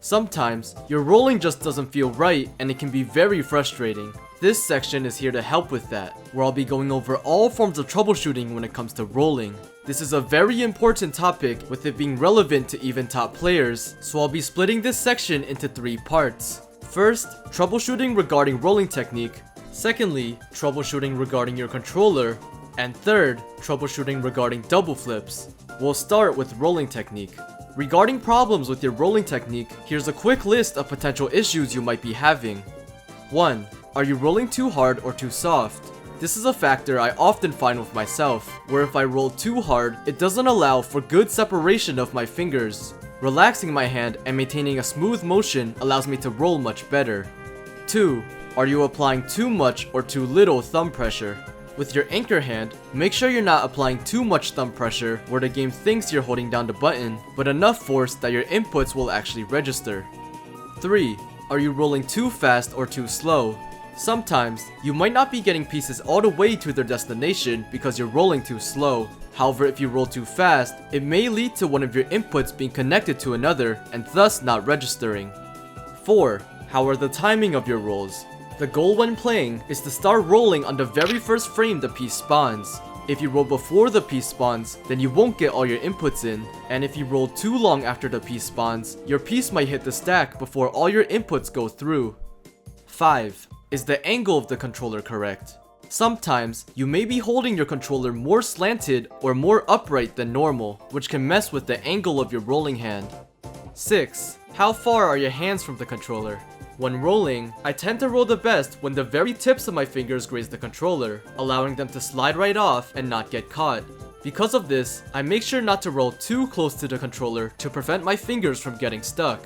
Sometimes, your rolling just doesn't feel right and it can be very frustrating. This section is here to help with that, where I'll be going over all forms of troubleshooting when it comes to rolling. This is a very important topic with it being relevant to even top players, so I'll be splitting this section into 3 parts. First, troubleshooting regarding rolling technique. Secondly, troubleshooting regarding your controller. And third, troubleshooting regarding double flips. We'll start with rolling technique. Regarding problems with your rolling technique, here's a quick list of potential issues you might be having. 1. Are you rolling too hard or too soft? This is a factor I often find with myself, where if I roll too hard, it doesn't allow for good separation of my fingers. Relaxing my hand and maintaining a smooth motion allows me to roll much better. 2. Are you applying too much or too little thumb pressure? With your anchor hand, make sure you're not applying too much thumb pressure where the game thinks you're holding down the button, but enough force that your inputs will actually register. 3. Are you rolling too fast or too slow? Sometimes, you might not be getting pieces all the way to their destination because you're rolling too slow. However, if you roll too fast, it may lead to one of your inputs being connected to another and thus not registering. 4. How are the timing of your rolls? The goal when playing is to start rolling on the very first frame the piece spawns. If you roll before the piece spawns, then you won't get all your inputs in, and if you roll too long after the piece spawns, your piece might hit the stack before all your inputs go through. 5. Is the angle of the controller correct? Sometimes, you may be holding your controller more slanted or more upright than normal, which can mess with the angle of your rolling hand. 6. How far are your hands from the controller? When rolling, I tend to roll the best when the very tips of my fingers graze the controller, allowing them to slide right off and not get caught. Because of this, I make sure not to roll too close to the controller to prevent my fingers from getting stuck.